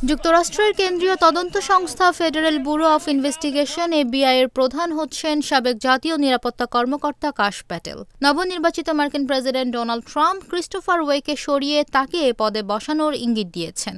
যুক্তরাষ্ট্রের কেন্দ্রীয় তদন্ত সংস্থা federal bureau of investigation FBI এর প্রধান হচ্ছেন সাবেক জাতীয় নিরাপত্তা কর্মকর্তা কাশ প্যাটেল। নবনির্বাচিত মার্কিন প্রেসিডেন্ট ডোনাল্ড ট্রাম্প ক্রিস্টোফার ওয়েকে সরিয়ে তাকে এ পদে বসানোর ইঙ্গিত দিয়েছেন।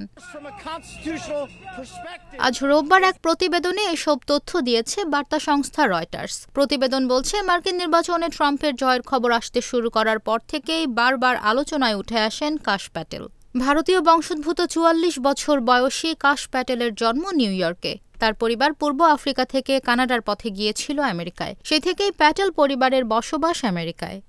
আজ রোববার এক প্রতিবেদনে এসব তথ্য দিয়েছে বার্তা সংস্থা রয়টার্স। প্রতিবেদন বলছে, মার্কিন নির্বাচনে ট্রাম্পের জয়ের খবর আসতে শুরু করার পর থেকেই বারবার আলোচনায় উঠে আসেন কাশ প্যাটেল। ভারতীয় বংশোদ্ভূত ৪৪ বছর বয়সী কাশ প্যাটেলের জন্ম নিউ ইয়র্কে। তার পরিবার পূর্ব আফ্রিকা থেকে কানাডার পথে গিয়েছিল আমেরিকায়। সেই থেকেই প্যাটেল পরিবারের বসবাস আমেরিকায়।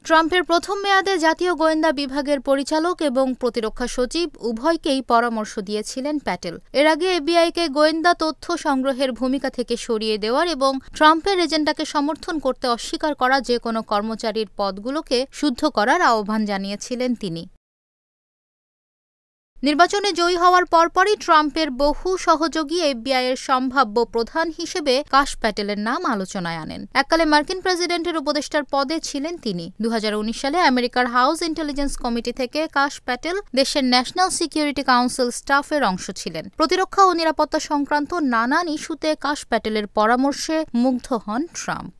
ট্রাম্পের প্রথম মেয়াদে জাতীয় গোয়েন্দা বিভাগের পরিচালক এবং প্রতিরক্ষা সচিব উভয়কেই পরামর্শ দিয়েছিলেন প্যাটেল। এর আগে এফবিআইকে গোয়েন্দা তথ্য সংগ্রহের ভূমিকা থেকে সরিয়ে দেওয়ার এবং ট্রাম্পের এজেন্ডাকে সমর্থন করতে অস্বীকার করা যে কোনো কর্মচারীর পদগুলোকে শুদ্ধ করার আহ্বান জানিয়েছিলেন তিনি। নির্বাচনে জয়ী হওয়ার পরপরই ট্রাম্পের বহু সহযোগী এফবিআইয়ের সম্ভাব্য প্রধান হিসেবে কাশ প্যাটেলের নাম আলোচনায় আনেন। এককালে মার্কিন প্রেসিডেন্টের উপদেষ্টার পদে ছিলেন তিনি। ২০১৯ সালে আমেরিকার হাউস ইন্টেলিজেন্স কমিটি থেকে কাশ প্যাটেল দেশের ন্যাশনাল সিকিউরিটি কাউন্সিল স্টাফের অংশ ছিলেন। প্রতিরক্ষা ও নিরাপত্তা সংক্রান্ত নানান ইস্যুতে কাশ প্যাটেলের পরামর্শে মুগ্ধ হন ট্রাম্প।